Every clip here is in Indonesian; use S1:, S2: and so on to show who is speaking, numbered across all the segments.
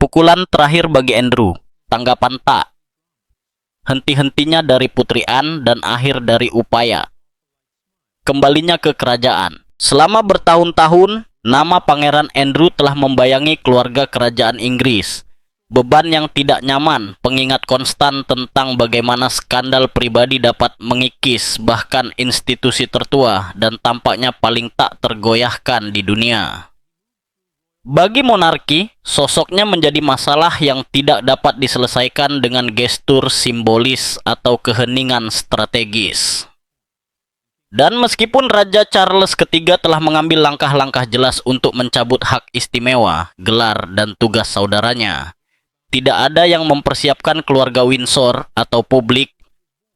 S1: Pukulan terakhir bagi Andrew. Tanggapan tak. Henti-hentinya dari Putri Anne dan akhir dari upaya. Kembalinya ke kerajaan. Selama bertahun-tahun, nama Pangeran Andrew telah membayangi keluarga kerajaan Inggris. Beban yang tidak nyaman, pengingat konstan tentang bagaimana skandal pribadi dapat mengikis bahkan institusi tertua dan tampaknya paling tak tergoyahkan di dunia. Bagi monarki, sosoknya menjadi masalah yang tidak dapat diselesaikan dengan gestur simbolis atau keheningan strategis. Dan meskipun Raja Charles III telah mengambil langkah-langkah jelas untuk mencabut hak istimewa, gelar, dan tugas saudaranya, tidak ada yang mempersiapkan keluarga Windsor atau publik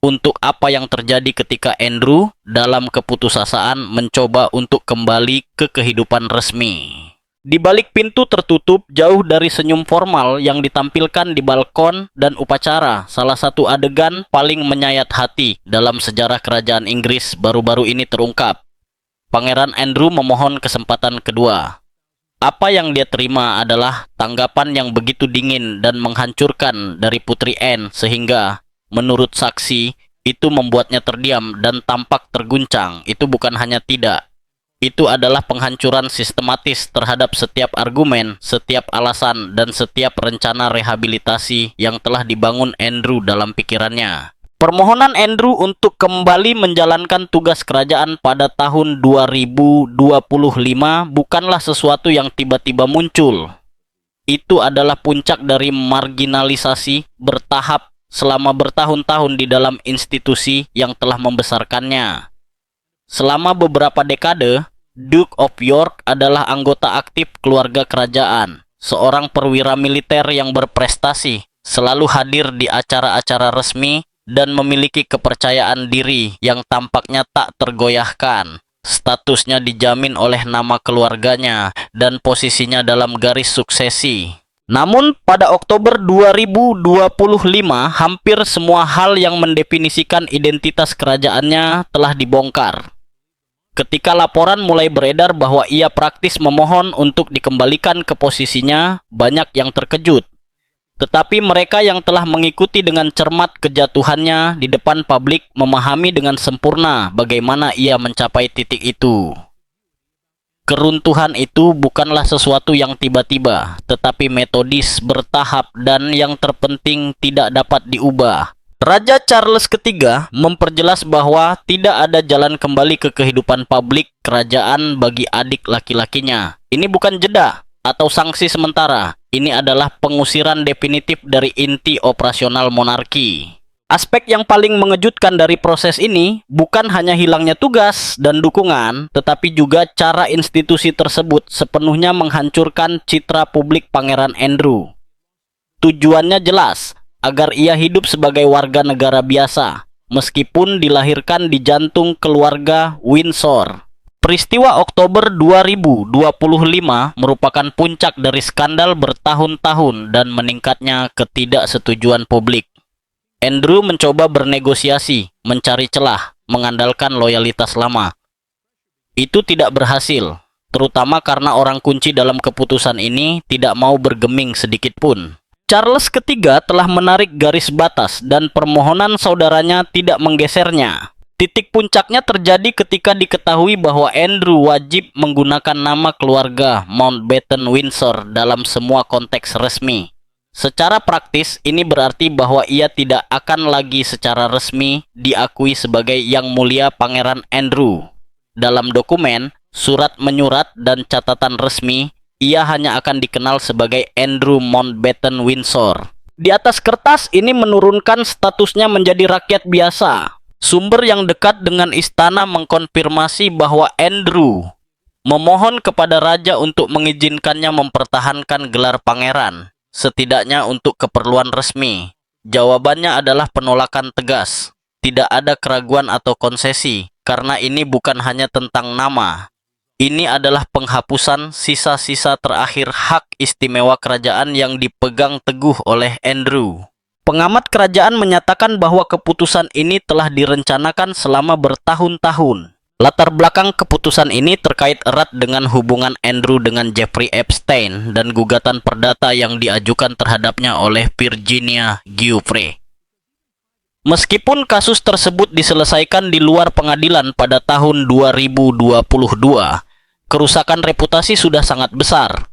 S1: untuk apa yang terjadi ketika Andrew dalam keputusasaan mencoba untuk kembali ke kehidupan resmi. Di balik pintu tertutup, jauh dari senyum formal yang ditampilkan di balkon dan upacara, salah satu adegan paling menyayat hati dalam sejarah kerajaan Inggris baru-baru ini terungkap. Pangeran Andrew memohon kesempatan kedua. Apa yang dia terima adalah tanggapan yang begitu dingin dan menghancurkan dari Putri Anne sehingga, menurut saksi, itu membuatnya terdiam dan tampak terguncang. Itu bukan hanya tidak. Itu adalah penghancuran sistematis terhadap setiap argumen, setiap alasan, dan setiap rencana rehabilitasi yang telah dibangun Andrew dalam pikirannya. Permohonan Andrew untuk kembali menjalankan tugas kerajaan pada tahun 2025 bukanlah sesuatu yang tiba-tiba muncul. Itu adalah puncak dari marginalisasi bertahap selama bertahun-tahun di dalam institusi yang telah membesarkannya. Selama beberapa dekade, Duke of York adalah anggota aktif keluarga kerajaan, seorang perwira militer yang berprestasi, selalu hadir di acara-acara resmi, dan memiliki kepercayaan diri yang tampaknya tak tergoyahkan. Statusnya dijamin oleh nama keluarganya dan posisinya dalam garis suksesi. Namun, pada Oktober 2025, hampir semua hal yang mendefinisikan identitas kerajaannya telah dibongkar. Ketika laporan mulai beredar bahwa ia praktis memohon untuk dikembalikan ke posisinya, banyak yang terkejut. Tetapi mereka yang telah mengikuti dengan cermat kejatuhannya di depan publik memahami dengan sempurna bagaimana ia mencapai titik itu. Keruntuhan itu bukanlah sesuatu yang tiba-tiba, tetapi metodis, bertahap, dan yang terpenting tidak dapat diubah. Raja Charles III memperjelas bahwa tidak ada jalan kembali ke kehidupan publik kerajaan bagi adik laki-lakinya. Ini bukan jeda atau sanksi sementara. Ini adalah pengusiran definitif dari inti operasional monarki. Aspek yang paling mengejutkan dari proses ini bukan hanya hilangnya tugas dan dukungan, tetapi juga cara institusi tersebut sepenuhnya menghancurkan citra publik Pangeran Andrew. Tujuannya jelas, agar ia hidup sebagai warga negara biasa, meskipun dilahirkan di jantung keluarga Windsor. Peristiwa Oktober 2025 merupakan puncak dari skandal bertahun-tahun dan meningkatnya ketidaksetujuan publik. Andrew mencoba bernegosiasi, mencari celah, mengandalkan loyalitas lama. Itu tidak berhasil, terutama karena orang kunci dalam keputusan ini tidak mau bergeming sedikit pun. Charles III telah menarik garis batas dan permohonan saudaranya tidak menggesernya. Titik puncaknya terjadi ketika diketahui bahwa Andrew wajib menggunakan nama keluarga Mountbatten Windsor dalam semua konteks resmi. Secara praktis, ini berarti bahwa ia tidak akan lagi secara resmi diakui sebagai Yang Mulia Pangeran Andrew. Dalam dokumen, surat menyurat, dan catatan resmi, ia hanya akan dikenal sebagai Andrew Mountbatten Windsor. Di atas kertas ini menurunkan statusnya menjadi rakyat biasa. Sumber yang dekat dengan istana mengkonfirmasi bahwa Andrew memohon kepada raja untuk mengizinkannya mempertahankan gelar pangeran, setidaknya untuk keperluan resmi. Jawabannya adalah penolakan tegas. Tidak ada keraguan atau konsesi, karena ini bukan hanya tentang nama. Ini adalah penghapusan sisa-sisa terakhir hak istimewa kerajaan yang dipegang teguh oleh Andrew. Pengamat kerajaan menyatakan bahwa keputusan ini telah direncanakan selama bertahun-tahun. Latar belakang keputusan ini terkait erat dengan hubungan Andrew dengan Jeffrey Epstein dan gugatan perdata yang diajukan terhadapnya oleh Virginia Giuffre. Meskipun kasus tersebut diselesaikan di luar pengadilan pada tahun 2022, kerusakan reputasi sudah sangat besar.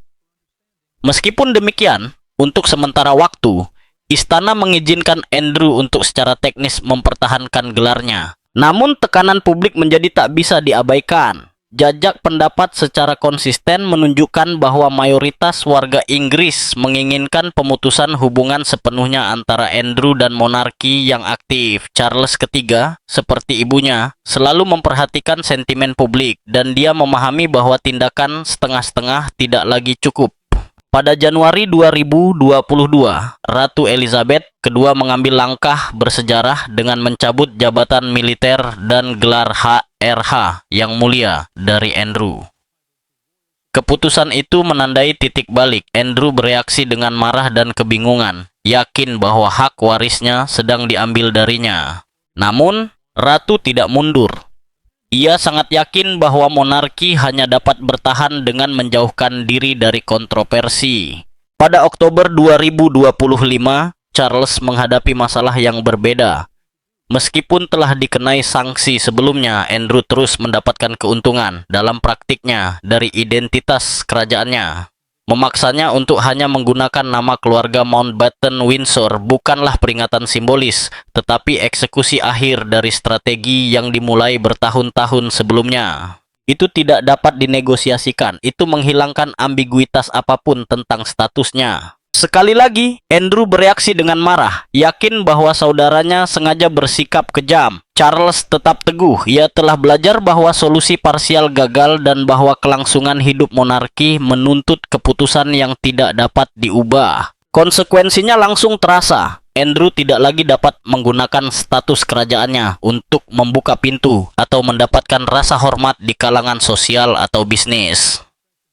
S1: Meskipun demikian, untuk sementara waktu, istana mengizinkan Andrew untuk secara teknis mempertahankan gelarnya. Namun tekanan publik menjadi tak bisa diabaikan. Jajak pendapat secara konsisten menunjukkan bahwa mayoritas warga Inggris menginginkan pemutusan hubungan sepenuhnya antara Andrew dan monarki yang aktif. Charles III, seperti ibunya, selalu memperhatikan sentimen publik dan dia memahami bahwa tindakan setengah-setengah tidak lagi cukup. Pada Januari 2022, Ratu Elizabeth II mengambil langkah bersejarah dengan mencabut jabatan militer dan gelar HRH yang mulia dari Andrew. Keputusan itu menandai titik balik. Andrew bereaksi dengan marah dan kebingungan, yakin bahwa hak warisnya sedang diambil darinya. Namun, Ratu tidak mundur. Ia sangat yakin bahwa monarki hanya dapat bertahan dengan menjauhkan diri dari kontroversi. Pada Oktober 2025, Charles menghadapi masalah yang berbeda. Meskipun telah dikenai sanksi sebelumnya, Andrew terus mendapatkan keuntungan dalam praktiknya dari identitas kerajaannya. Memaksanya untuk hanya menggunakan nama keluarga Mountbatten Windsor bukanlah peringatan simbolis, tetapi eksekusi akhir dari strategi yang dimulai bertahun-tahun sebelumnya. Itu tidak dapat dinegosiasikan, itu menghilangkan ambiguitas apapun tentang statusnya. Sekali lagi, Andrew bereaksi dengan marah, yakin bahwa saudaranya sengaja bersikap kejam. Charles tetap teguh, ia telah belajar bahwa solusi parsial gagal dan bahwa kelangsungan hidup monarki menuntut keputusan yang tidak dapat diubah. Konsekuensinya langsung terasa. Andrew tidak lagi dapat menggunakan status kerajaannya untuk membuka pintu atau mendapatkan rasa hormat di kalangan sosial atau bisnis.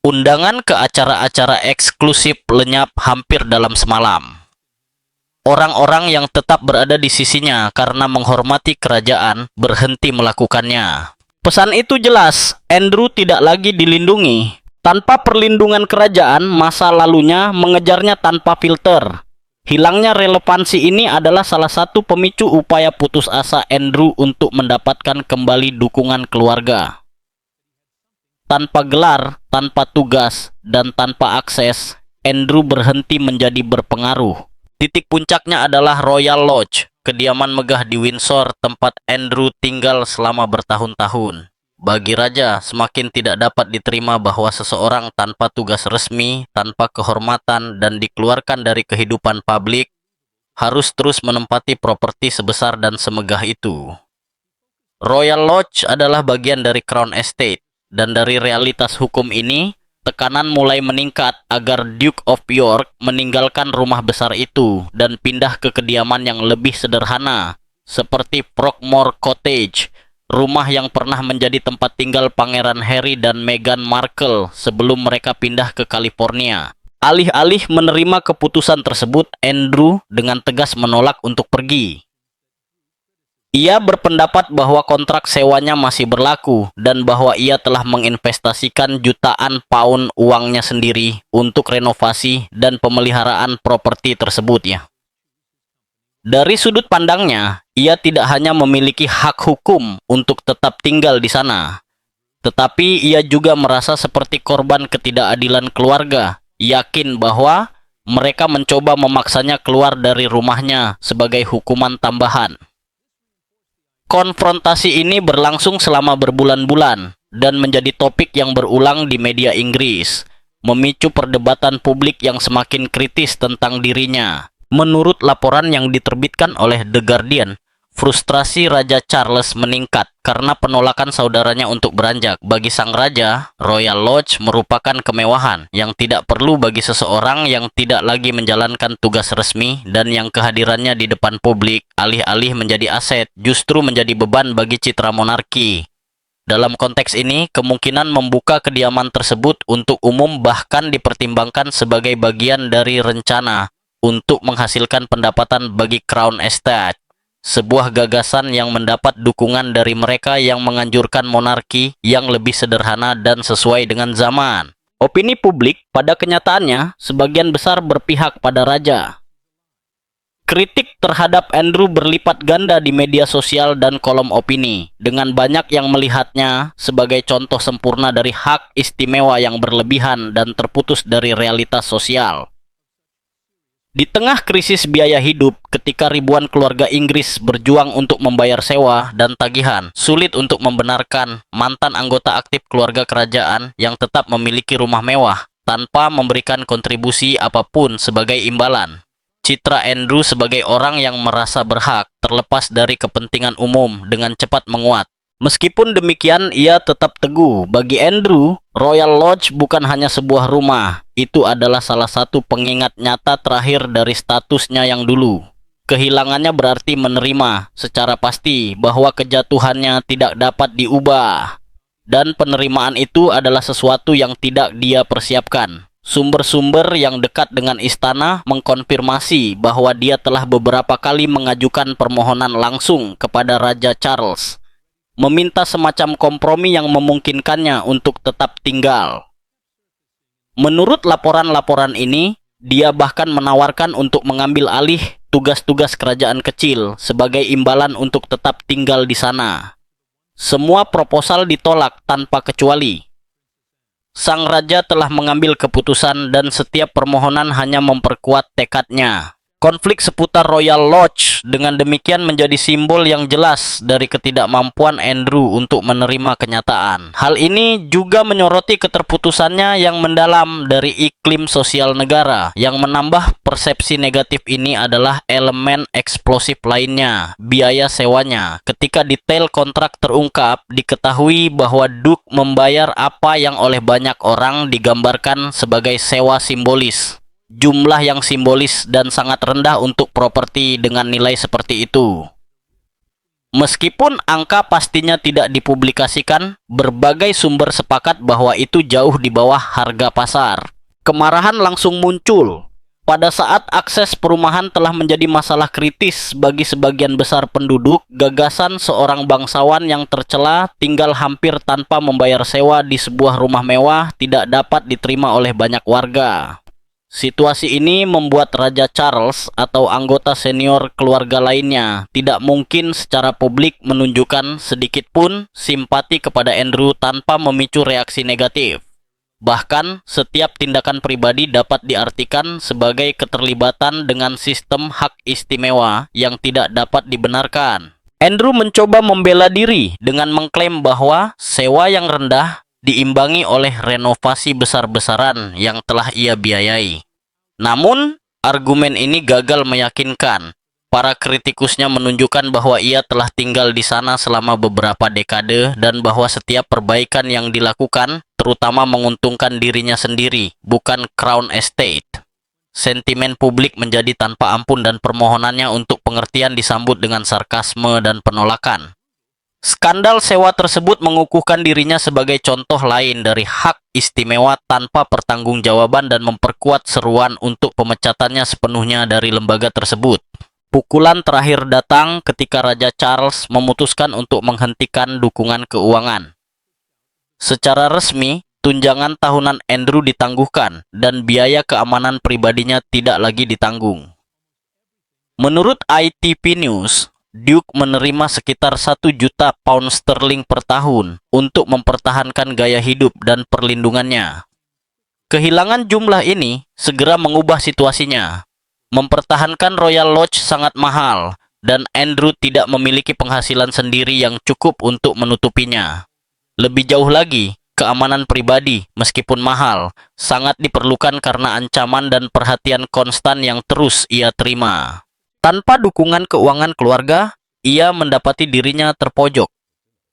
S1: Undangan ke acara-acara eksklusif lenyap hampir dalam semalam. Orang-orang yang tetap berada di sisinya karena menghormati kerajaan berhenti melakukannya. Pesan itu jelas, Andrew tidak lagi dilindungi. Tanpa perlindungan kerajaan, masa lalunya mengejarnya tanpa filter. Hilangnya relevansi ini adalah salah satu pemicu upaya putus asa Andrew untuk mendapatkan kembali dukungan keluarga. Tanpa gelar, tanpa tugas, dan tanpa akses, Andrew berhenti menjadi berpengaruh. Titik puncaknya adalah Royal Lodge, kediaman megah di Windsor tempat Andrew tinggal selama bertahun-tahun. Bagi raja, semakin tidak dapat diterima bahwa seseorang tanpa tugas resmi, tanpa kehormatan, dan dikeluarkan dari kehidupan publik, harus terus menempati properti sebesar dan semegah itu. Royal Lodge adalah bagian dari Crown Estate. Dan dari realitas hukum ini, tekanan mulai meningkat agar Duke of York meninggalkan rumah besar itu dan pindah ke kediaman yang lebih sederhana, seperti Frogmore Cottage, rumah yang pernah menjadi tempat tinggal Pangeran Harry dan Meghan Markle sebelum mereka pindah ke California. Alih-alih menerima keputusan tersebut, Andrew dengan tegas menolak untuk pergi. Ia berpendapat bahwa kontrak sewanya masih berlaku dan bahwa ia telah menginvestasikan jutaan pound uangnya sendiri untuk renovasi dan pemeliharaan properti tersebut ya. Dari sudut pandangnya, ia tidak hanya memiliki hak hukum untuk tetap tinggal di sana, tetapi ia juga merasa seperti korban ketidakadilan keluarga, yakin bahwa mereka mencoba memaksanya keluar dari rumahnya sebagai hukuman tambahan. Konfrontasi ini berlangsung selama berbulan-bulan dan menjadi topik yang berulang di media Inggris, memicu perdebatan publik yang semakin kritis tentang dirinya. Menurut laporan yang diterbitkan oleh The Guardian, frustrasi Raja Charles meningkat karena penolakan saudaranya untuk beranjak. Bagi sang raja, Royal Lodge merupakan kemewahan yang tidak perlu bagi seseorang yang tidak lagi menjalankan tugas resmi dan yang kehadirannya di depan publik, alih-alih menjadi aset, justru menjadi beban bagi citra monarki. Dalam konteks ini, kemungkinan membuka kediaman tersebut untuk umum bahkan dipertimbangkan sebagai bagian dari rencana untuk menghasilkan pendapatan bagi Crown Estate. sebuah gagasan yang mendapat dukungan dari mereka yang menganjurkan monarki yang lebih sederhana dan sesuai dengan zaman. Opini publik pada kenyataannya sebagian besar berpihak pada raja. Kritik terhadap Andrew berlipat ganda di media sosial dan kolom opini, dengan banyak yang melihatnya sebagai contoh sempurna dari hak istimewa yang berlebihan dan terputus dari realitas sosial. Di tengah krisis biaya hidup, ketika ribuan keluarga Inggris berjuang untuk membayar sewa dan tagihan, sulit untuk membenarkan mantan anggota aktif keluarga kerajaan yang tetap memiliki rumah mewah tanpa memberikan kontribusi apapun sebagai imbalan. Citra Andrew sebagai orang yang merasa berhak terlepas dari kepentingan umum dengan cepat menguat. Meskipun demikian, ia tetap teguh. Bagi Andrew, Royal Lodge bukan hanya sebuah rumah. Itu adalah salah satu pengingat nyata terakhir dari statusnya yang dulu. Kehilangannya berarti menerima secara pasti bahwa kejatuhannya tidak dapat diubah. Dan penerimaan itu adalah sesuatu yang tidak dia persiapkan. Sumber-sumber yang dekat dengan istana mengkonfirmasi bahwa dia telah beberapa kali mengajukan permohonan langsung kepada Raja Charles, meminta semacam kompromi yang memungkinkannya untuk tetap tinggal. Menurut laporan-laporan ini, dia bahkan menawarkan untuk mengambil alih tugas-tugas kerajaan kecil sebagai imbalan untuk tetap tinggal di sana. Semua proposal ditolak tanpa kecuali. Sang raja telah mengambil keputusan dan setiap permohonan hanya memperkuat tekadnya. Konflik seputar Royal Lodge dengan demikian menjadi simbol yang jelas dari ketidakmampuan Andrew untuk menerima kenyataan. Hal ini juga menyoroti keterputusannya yang mendalam dari iklim sosial negara. Yang menambah persepsi negatif ini adalah elemen eksplosif lainnya, biaya sewanya. Ketika detail kontrak terungkap, diketahui bahwa Duke membayar apa yang oleh banyak orang digambarkan sebagai sewa simbolis. Jumlah yang simbolis dan sangat rendah untuk properti dengan nilai seperti itu. Meskipun angka pastinya tidak dipublikasikan, berbagai sumber sepakat bahwa itu jauh di bawah harga pasar. Kemarahan langsung muncul. Pada saat akses perumahan telah menjadi masalah kritis bagi sebagian besar penduduk, gagasan seorang bangsawan yang tercela tinggal hampir tanpa membayar sewa di sebuah rumah mewah tidak dapat diterima oleh banyak warga. Situasi ini membuat Raja Charles atau anggota senior keluarga lainnya tidak mungkin secara publik menunjukkan sedikit pun simpati kepada Andrew tanpa memicu reaksi negatif. Bahkan, setiap tindakan pribadi dapat diartikan sebagai keterlibatan dengan sistem hak istimewa yang tidak dapat dibenarkan. Andrew mencoba membela diri dengan mengklaim bahwa sewa yang rendah diimbangi oleh renovasi besar-besaran yang telah ia biayai. Namun, argumen ini gagal meyakinkan. Para kritikusnya menunjukkan bahwa ia telah tinggal di sana selama beberapa dekade dan bahwa setiap perbaikan yang dilakukan terutama menguntungkan dirinya sendiri, bukan Crown Estate. Sentimen publik menjadi tanpa ampun dan permohonannya untuk pengertian disambut dengan sarkasme dan penolakan. Skandal sewa tersebut mengukuhkan dirinya sebagai contoh lain dari hak istimewa tanpa pertanggungjawaban dan memperkuat seruan untuk pemecatannya sepenuhnya dari lembaga tersebut. Pukulan terakhir datang ketika Raja Charles memutuskan untuk menghentikan dukungan keuangan. Secara resmi, tunjangan tahunan Andrew ditangguhkan dan biaya keamanan pribadinya tidak lagi ditanggung. Menurut ITV News, Duke menerima sekitar 1 juta pound sterling per tahun untuk mempertahankan gaya hidup dan perlindungannya. Kehilangan jumlah ini segera mengubah situasinya. Mempertahankan Royal Lodge sangat mahal, dan Andrew tidak memiliki penghasilan sendiri yang cukup untuk menutupinya. Lebih jauh lagi, keamanan pribadi, meskipun mahal, sangat diperlukan karena ancaman dan perhatian konstan yang terus ia terima. Tanpa dukungan keuangan keluarga, ia mendapati dirinya terpojok.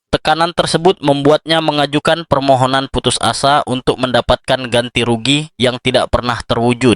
S1: Tekanan tersebut membuatnya mengajukan permohonan putus asa untuk mendapatkan ganti rugi yang tidak pernah terwujud.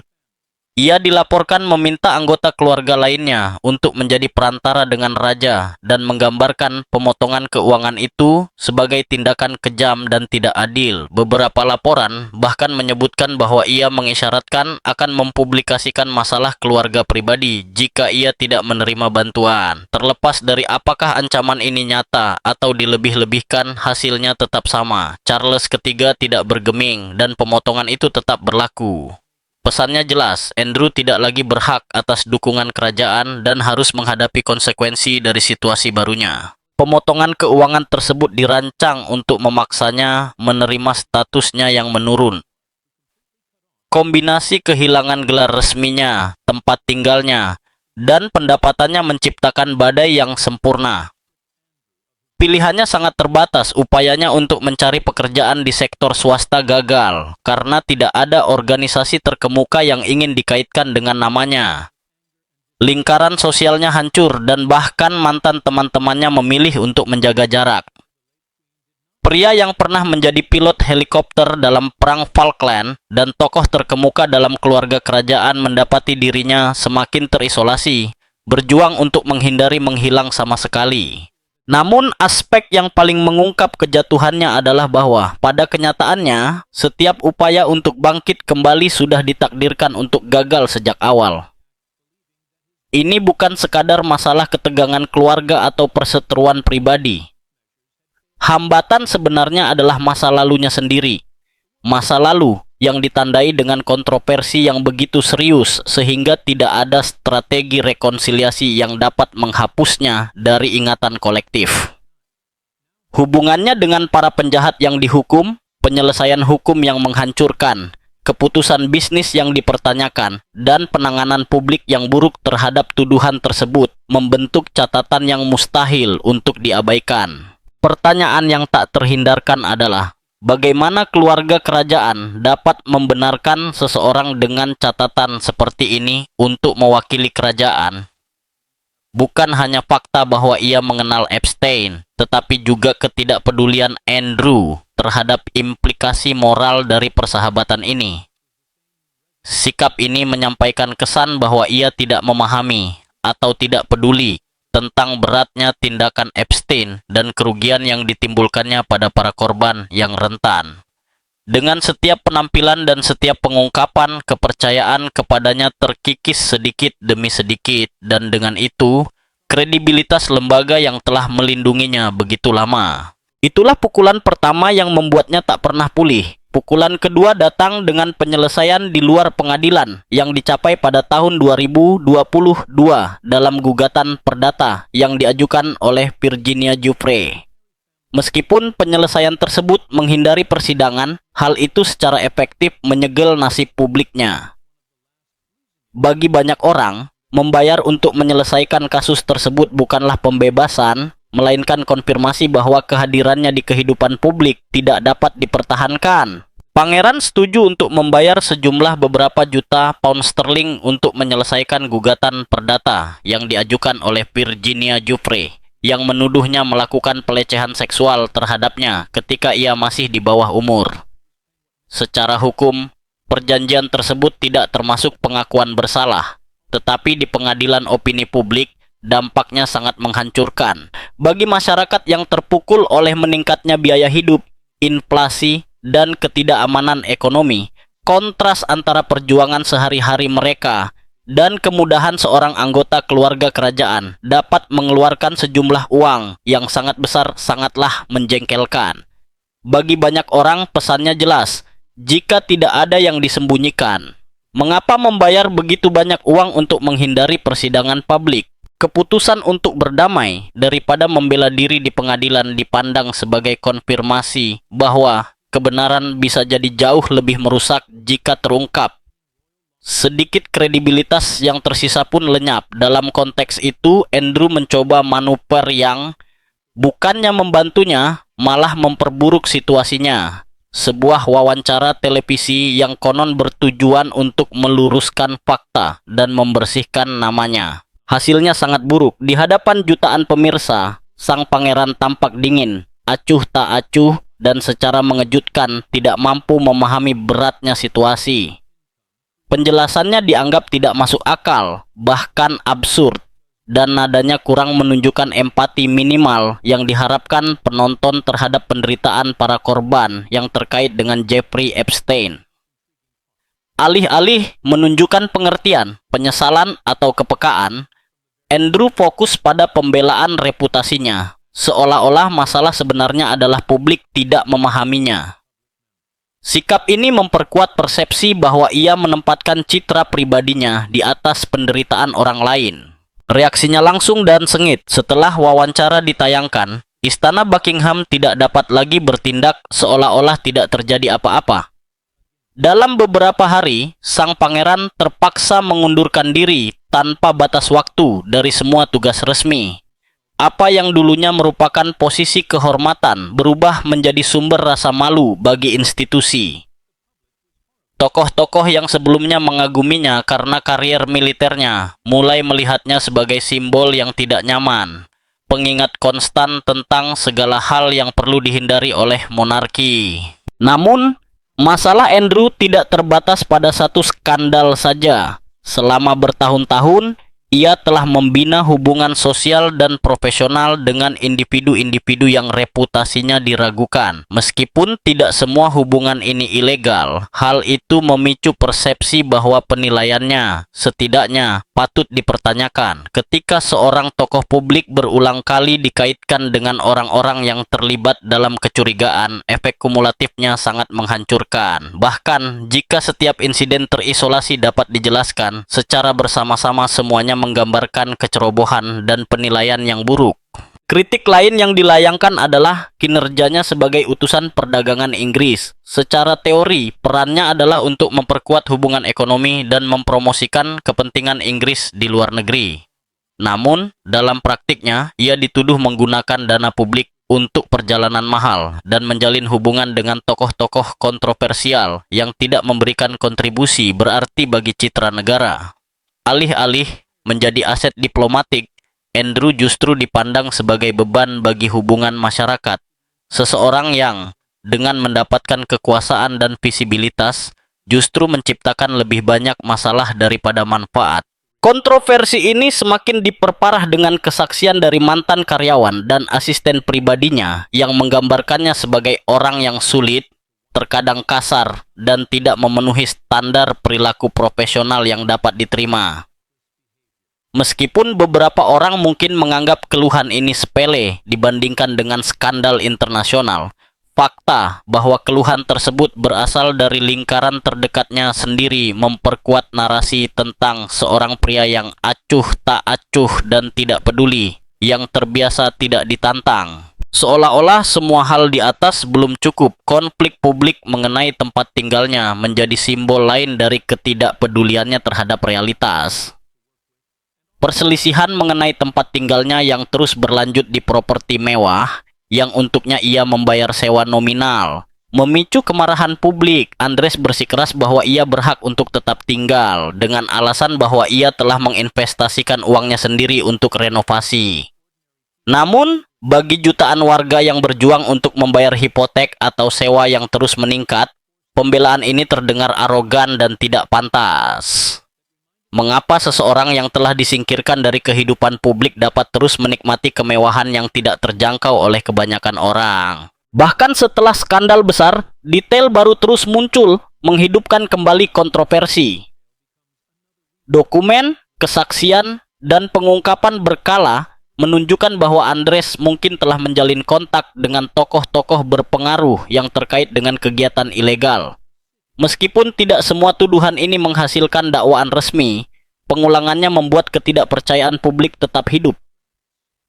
S1: Ia dilaporkan meminta anggota keluarga lainnya untuk menjadi perantara dengan raja dan menggambarkan pemotongan keuangan itu sebagai tindakan kejam dan tidak adil. Beberapa laporan bahkan menyebutkan bahwa ia mengisyaratkan akan mempublikasikan masalah keluarga pribadi jika ia tidak menerima bantuan. Terlepas dari apakah ancaman ini nyata atau dilebih-lebihkan, hasilnya tetap sama. Charles III tidak bergeming dan pemotongan itu tetap berlaku. Pesannya jelas, Andrew tidak lagi berhak atas dukungan kerajaan dan harus menghadapi konsekuensi dari situasi barunya. Pemotongan keuangan tersebut dirancang untuk memaksanya menerima statusnya yang menurun. Kombinasi kehilangan gelar resminya, tempat tinggalnya, dan pendapatannya menciptakan badai yang sempurna. Pilihannya sangat terbatas, upayanya untuk mencari pekerjaan di sektor swasta gagal, karena tidak ada organisasi terkemuka yang ingin dikaitkan dengan namanya. Lingkaran sosialnya hancur dan bahkan mantan teman-temannya memilih untuk menjaga jarak. Pria yang pernah menjadi pilot helikopter dalam Perang Falkland dan tokoh terkemuka dalam keluarga kerajaan mendapati dirinya semakin terisolasi, berjuang untuk menghindari menghilang sama sekali. Namun aspek yang paling mengungkap kejatuhannya adalah bahwa pada kenyataannya, setiap upaya untuk bangkit kembali sudah ditakdirkan untuk gagal sejak awal. Ini bukan sekadar masalah ketegangan keluarga atau perseteruan pribadi. Hambatan sebenarnya adalah masa lalunya sendiri. Masa lalu yang ditandai dengan kontroversi yang begitu serius sehingga tidak ada strategi rekonsiliasi yang dapat menghapusnya dari ingatan kolektif. Hubungannya dengan para penjahat yang dihukum, penyelesaian hukum yang menghancurkan, keputusan bisnis yang dipertanyakan, dan penanganan publik yang buruk terhadap tuduhan tersebut membentuk catatan yang mustahil untuk diabaikan. Pertanyaan yang tak terhindarkan adalah, bagaimana keluarga kerajaan dapat membenarkan seseorang dengan catatan seperti ini untuk mewakili kerajaan? Bukan hanya fakta bahwa ia mengenal Epstein, tetapi juga ketidakpedulian Andrew terhadap implikasi moral dari persahabatan ini. Sikap ini menyampaikan kesan bahwa ia tidak memahami atau tidak peduli tentang beratnya tindakan Epstein dan kerugian yang ditimbulkannya pada para korban yang rentan. Dengan setiap penampilan dan setiap pengungkapan, kepercayaan kepadanya terkikis sedikit demi sedikit, dan dengan itu, kredibilitas lembaga yang telah melindunginya begitu lama. Itulah pukulan pertama yang membuatnya tak pernah pulih. Pukulan kedua datang dengan penyelesaian di luar pengadilan yang dicapai pada tahun 2022 dalam gugatan perdata yang diajukan oleh Virginia Giuffre. Meskipun penyelesaian tersebut menghindari persidangan, hal itu secara efektif menyegel nasib publiknya. Bagi banyak orang, membayar untuk menyelesaikan kasus tersebut bukanlah pembebasan, melainkan konfirmasi bahwa kehadirannya di kehidupan publik tidak dapat dipertahankan. Pangeran setuju untuk membayar sejumlah beberapa juta pound sterling untuk menyelesaikan gugatan perdata yang diajukan oleh Virginia Giuffre yang menuduhnya melakukan pelecehan seksual terhadapnya ketika ia masih di bawah umur. Secara hukum, perjanjian tersebut tidak termasuk pengakuan bersalah, tetapi di pengadilan opini publik, dampaknya sangat menghancurkan bagi masyarakat yang terpukul oleh meningkatnya biaya hidup, inflasi, dan ketidakamanan ekonomi. Kontras antara perjuangan sehari-hari mereka dan kemudahan seorang anggota keluarga kerajaan dapat mengeluarkan sejumlah uang yang sangat besar sangatlah menjengkelkan. Bagi banyak orang pesannya jelas, jika tidak ada yang disembunyikan. Mengapa membayar begitu banyak uang untuk menghindari persidangan publik? Keputusan untuk berdamai daripada membela diri di pengadilan dipandang sebagai konfirmasi bahwa kebenaran bisa jadi jauh lebih merusak jika terungkap. Sedikit kredibilitas yang tersisa pun lenyap. Dalam konteks itu, Andrew mencoba manuver yang bukannya membantunya, malah memperburuk situasinya. Sebuah wawancara televisi yang konon bertujuan untuk meluruskan fakta dan membersihkan namanya. Hasilnya sangat buruk. Di hadapan jutaan pemirsa, sang pangeran tampak dingin, acuh tak acuh, dan secara mengejutkan tidak mampu memahami beratnya situasi. Penjelasannya dianggap tidak masuk akal, bahkan absurd, dan nadanya kurang menunjukkan empati minimal yang diharapkan penonton terhadap penderitaan para korban yang terkait dengan Jeffrey Epstein. Alih-alih menunjukkan pengertian, penyesalan, atau kepekaan, Andrew fokus pada pembelaan reputasinya, seolah-olah masalah sebenarnya adalah publik tidak memahaminya. Sikap ini memperkuat persepsi bahwa ia menempatkan citra pribadinya di atas penderitaan orang lain. Reaksinya langsung dan sengit setelah wawancara ditayangkan. Istana Buckingham tidak dapat lagi bertindak seolah-olah tidak terjadi apa-apa. Dalam beberapa hari, sang pangeran terpaksa mengundurkan diri tanpa batas waktu dari semua tugas resmi. Apa yang dulunya merupakan posisi kehormatan berubah menjadi sumber rasa malu bagi institusi. Tokoh-tokoh yang sebelumnya mengaguminya karena karier militernya mulai melihatnya sebagai simbol yang tidak nyaman, pengingat konstan tentang segala hal yang perlu dihindari oleh monarki. Namun, masalah Andrew tidak terbatas pada satu skandal saja. Selama bertahun-tahun, ia telah membina hubungan sosial dan profesional dengan individu-individu yang reputasinya diragukan. Meskipun tidak semua hubungan ini ilegal, hal itu memicu persepsi bahwa penilaiannya, setidaknya, patut dipertanyakan. Ketika seorang tokoh publik berulang kali dikaitkan dengan orang-orang yang terlibat dalam kecurigaan, efek kumulatifnya sangat menghancurkan. Bahkan, jika setiap insiden terisolasi dapat dijelaskan, secara bersama-sama semuanya menggambarkan kecerobohan dan penilaian yang buruk. Kritik lain yang dilayangkan adalah kinerjanya sebagai utusan perdagangan Inggris. Secara teori, perannya adalah untuk memperkuat hubungan ekonomi dan mempromosikan kepentingan Inggris di luar negeri. Namun, dalam praktiknya, ia dituduh menggunakan dana publik untuk perjalanan mahal dan menjalin hubungan dengan tokoh-tokoh kontroversial yang tidak memberikan kontribusi berarti bagi citra negara. Alih-alih menjadi aset diplomatik, Andrew justru dipandang sebagai beban bagi hubungan masyarakat. Seseorang yang, dengan mendapatkan kekuasaan dan visibilitas, justru menciptakan lebih banyak masalah daripada manfaat. Kontroversi ini semakin diperparah dengan kesaksian dari mantan karyawan dan asisten pribadinya yang menggambarkannya sebagai orang yang sulit, terkadang kasar, dan tidak memenuhi standar perilaku profesional yang dapat diterima. Meskipun beberapa orang mungkin menganggap keluhan ini sepele dibandingkan dengan skandal internasional, fakta bahwa keluhan tersebut berasal dari lingkaran terdekatnya sendiri memperkuat narasi tentang seorang pria yang acuh tak acuh dan tidak peduli, yang terbiasa tidak ditantang. Seolah-olah semua hal di atas belum cukup, konflik publik mengenai tempat tinggalnya menjadi simbol lain dari ketidakpeduliannya terhadap realitas. Perselisihan mengenai tempat tinggalnya yang terus berlanjut di properti mewah, yang untuknya ia membayar sewa nominal, memicu kemarahan publik. Andres bersikeras bahwa ia berhak untuk tetap tinggal, dengan alasan bahwa ia telah menginvestasikan uangnya sendiri untuk renovasi. Namun, bagi jutaan warga yang berjuang untuk membayar hipotek atau sewa yang terus meningkat, pembelaan ini terdengar arogan dan tidak pantas. Mengapa seseorang yang telah disingkirkan dari kehidupan publik dapat terus menikmati kemewahan yang tidak terjangkau oleh kebanyakan orang? Bahkan setelah skandal besar, detail baru terus muncul, menghidupkan kembali kontroversi. Dokumen, kesaksian, dan pengungkapan berkala menunjukkan bahwa Andres mungkin telah menjalin kontak dengan tokoh-tokoh berpengaruh yang terkait dengan kegiatan ilegal. Meskipun tidak semua tuduhan ini menghasilkan dakwaan resmi, pengulangannya membuat ketidakpercayaan publik tetap hidup.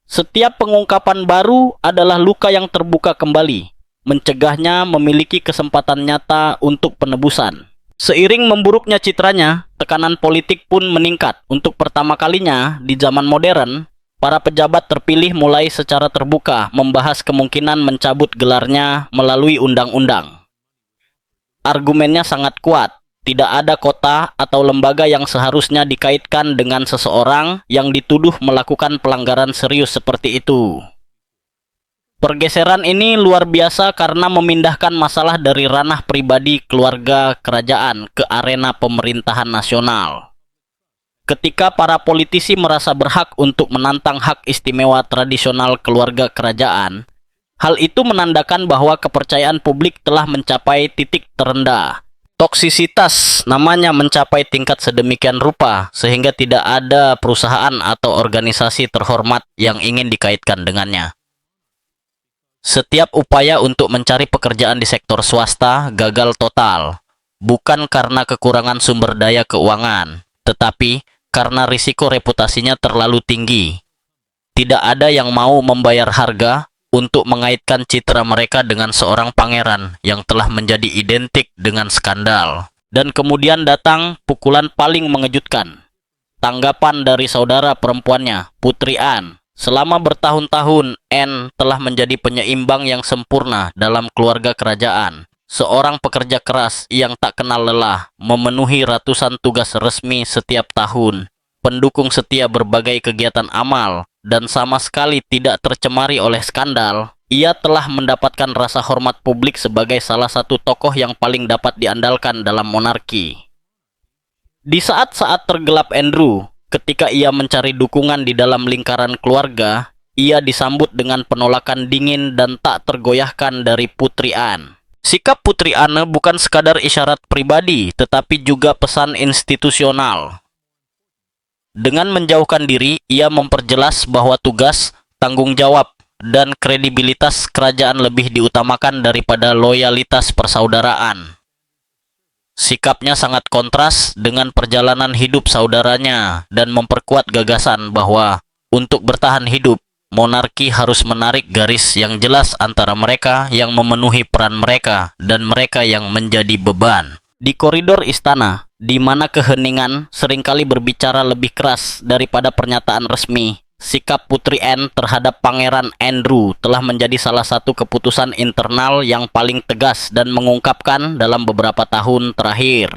S1: Setiap pengungkapan baru adalah luka yang terbuka kembali, mencegahnya memiliki kesempatan nyata untuk penebusan. Seiring memburuknya citranya, tekanan politik pun meningkat. Untuk pertama kalinya di zaman modern, para pejabat terpilih mulai secara terbuka membahas kemungkinan mencabut gelarnya melalui undang-undang. Argumennya sangat kuat, tidak ada kota atau lembaga yang seharusnya dikaitkan dengan seseorang yang dituduh melakukan pelanggaran serius seperti itu. Pergeseran ini luar biasa karena memindahkan masalah dari ranah pribadi keluarga kerajaan ke arena pemerintahan nasional. Ketika para politisi merasa berhak untuk menantang hak istimewa tradisional keluarga kerajaan, hal itu menandakan bahwa kepercayaan publik telah mencapai titik terendah. Toksisitas namanya mencapai tingkat sedemikian rupa sehingga tidak ada perusahaan atau organisasi terhormat yang ingin dikaitkan dengannya. Setiap upaya untuk mencari pekerjaan di sektor swasta gagal total, bukan karena kekurangan sumber daya keuangan, tetapi karena risiko reputasinya terlalu tinggi. Tidak ada yang mau membayar harga untuk mengaitkan citra mereka dengan seorang pangeran yang telah menjadi identik dengan skandal. Dan kemudian datang pukulan paling mengejutkan. Tanggapan dari saudara perempuannya, Putri Anne. Selama bertahun-tahun, Anne telah menjadi penyeimbang yang sempurna dalam keluarga kerajaan. Seorang pekerja keras yang tak kenal lelah, memenuhi ratusan tugas resmi setiap tahun, pendukung setia berbagai kegiatan amal, dan sama sekali tidak tercemari oleh skandal. Ia telah mendapatkan rasa hormat publik sebagai salah satu tokoh yang paling dapat diandalkan dalam monarki. Di saat-saat tergelap Andrew, ketika ia mencari dukungan di dalam lingkaran keluarga, ia disambut dengan penolakan dingin dan tak tergoyahkan dari Putri Anne. Sikap Putri Anne bukan sekadar isyarat pribadi, tetapi juga pesan institusional. Dengan menjauhkan diri, ia memperjelas bahwa tugas, tanggung jawab, dan kredibilitas kerajaan lebih diutamakan daripada loyalitas persaudaraan. Sikapnya sangat kontras dengan perjalanan hidup saudaranya dan memperkuat gagasan bahwa untuk bertahan hidup, monarki harus menarik garis yang jelas antara mereka yang memenuhi peran mereka dan mereka yang menjadi beban. Di koridor istana, di mana keheningan seringkali berbicara lebih keras daripada pernyataan resmi, sikap Putri Anne terhadap Pangeran Andrew telah menjadi salah satu keputusan internal yang paling tegas dan mengungkapkan dalam beberapa tahun terakhir.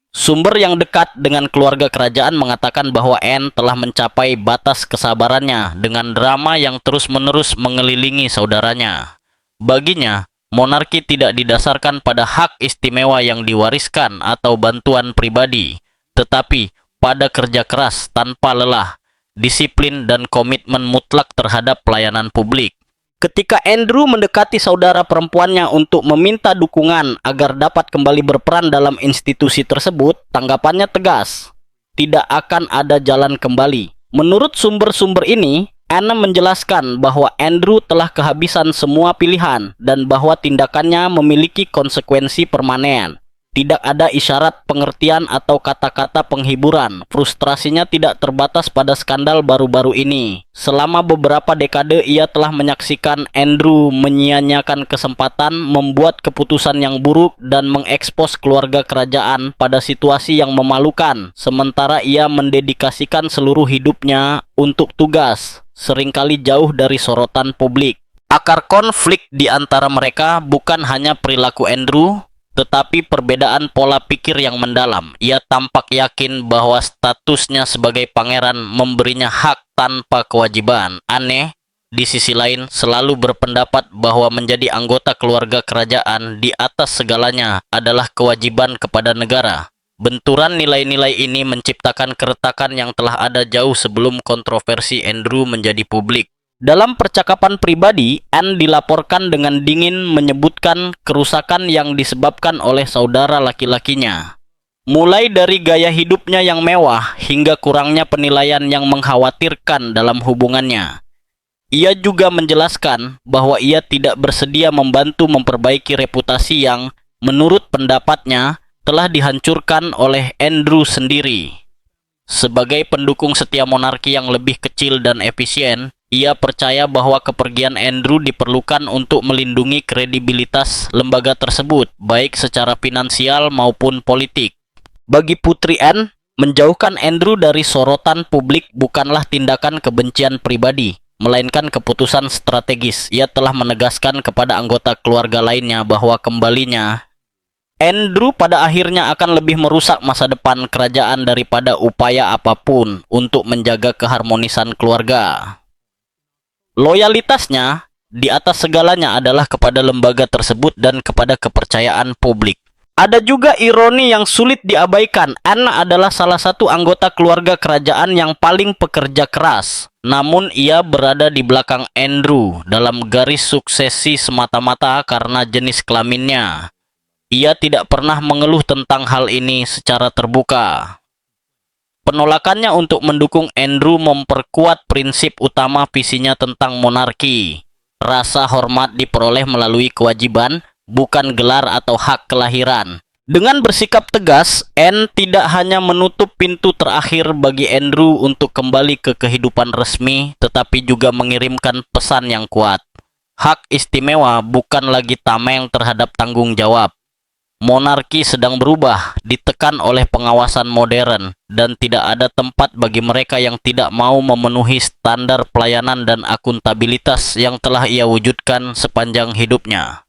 S1: Sumber yang dekat dengan keluarga kerajaan mengatakan bahwa Anne telah mencapai batas kesabarannya dengan drama yang terus-menerus mengelilingi saudaranya. Baginya, monarki tidak didasarkan pada hak istimewa yang diwariskan atau bantuan pribadi, tetapi pada kerja keras tanpa lelah, disiplin dan komitmen mutlak terhadap pelayanan publik. Ketika Andrew mendekati saudara perempuannya untuk meminta dukungan agar dapat kembali berperan dalam institusi tersebut, tanggapannya tegas. Tidak akan ada jalan kembali. Menurut sumber-sumber ini, Anne menjelaskan bahwa Andrew telah kehabisan semua pilihan dan bahwa tindakannya memiliki konsekuensi permanen. Tidak ada isyarat pengertian atau kata-kata penghiburan. Frustrasinya tidak terbatas pada skandal baru-baru ini. Selama beberapa dekade ia telah menyaksikan Andrew menyia-nyiakan kesempatan, membuat keputusan yang buruk dan mengekspos keluarga kerajaan pada situasi yang memalukan, sementara ia mendedikasikan seluruh hidupnya untuk tugas, seringkali jauh dari sorotan publik. Akar konflik di antara mereka bukan hanya perilaku Andrew, tetapi perbedaan pola pikir yang mendalam. Ia tampak yakin bahwa statusnya sebagai pangeran memberinya hak tanpa kewajiban. Anne, di sisi lain, selalu berpendapat bahwa menjadi anggota keluarga kerajaan di atas segalanya adalah kewajiban kepada negara. Benturan nilai-nilai ini menciptakan keretakan yang telah ada jauh sebelum kontroversi Andrew menjadi publik. Dalam percakapan pribadi, Anne dilaporkan dengan dingin menyebutkan kerusakan yang disebabkan oleh saudara laki-lakinya. Mulai dari gaya hidupnya yang mewah hingga kurangnya penilaian yang mengkhawatirkan dalam hubungannya. Ia juga menjelaskan bahwa ia tidak bersedia membantu memperbaiki reputasi yang, menurut pendapatnya, telah dihancurkan oleh Andrew sendiri. Sebagai pendukung setia monarki yang lebih kecil dan efisien, ia percaya bahwa kepergian Andrew diperlukan untuk melindungi kredibilitas lembaga tersebut, baik secara finansial maupun politik. Bagi Putri Anne, menjauhkan Andrew dari sorotan publik bukanlah tindakan kebencian pribadi, melainkan keputusan strategis. Ia telah menegaskan kepada anggota keluarga lainnya bahwa kembalinya Andrew pada akhirnya akan lebih merusak masa depan kerajaan daripada upaya apapun untuk menjaga keharmonisan keluarga. Loyalitasnya di atas segalanya adalah kepada lembaga tersebut dan kepada kepercayaan publik. Ada juga ironi yang sulit diabaikan. Anne adalah salah satu anggota keluarga kerajaan yang paling pekerja keras. Namun ia berada di belakang Andrew dalam garis suksesi semata-mata karena jenis kelaminnya. Ia tidak pernah mengeluh tentang hal ini secara terbuka. Penolakannya untuk mendukung Andrew memperkuat prinsip utama visinya tentang monarki. Rasa hormat diperoleh melalui kewajiban, bukan gelar atau hak kelahiran. Dengan bersikap tegas, Anne tidak hanya menutup pintu terakhir bagi Andrew untuk kembali ke kehidupan resmi, tetapi juga mengirimkan pesan yang kuat. Hak istimewa bukan lagi tameng terhadap tanggung jawab. Monarki sedang berubah, ditekan oleh pengawasan modern, dan tidak ada tempat bagi mereka yang tidak mau memenuhi standar pelayanan dan akuntabilitas yang telah ia wujudkan sepanjang hidupnya.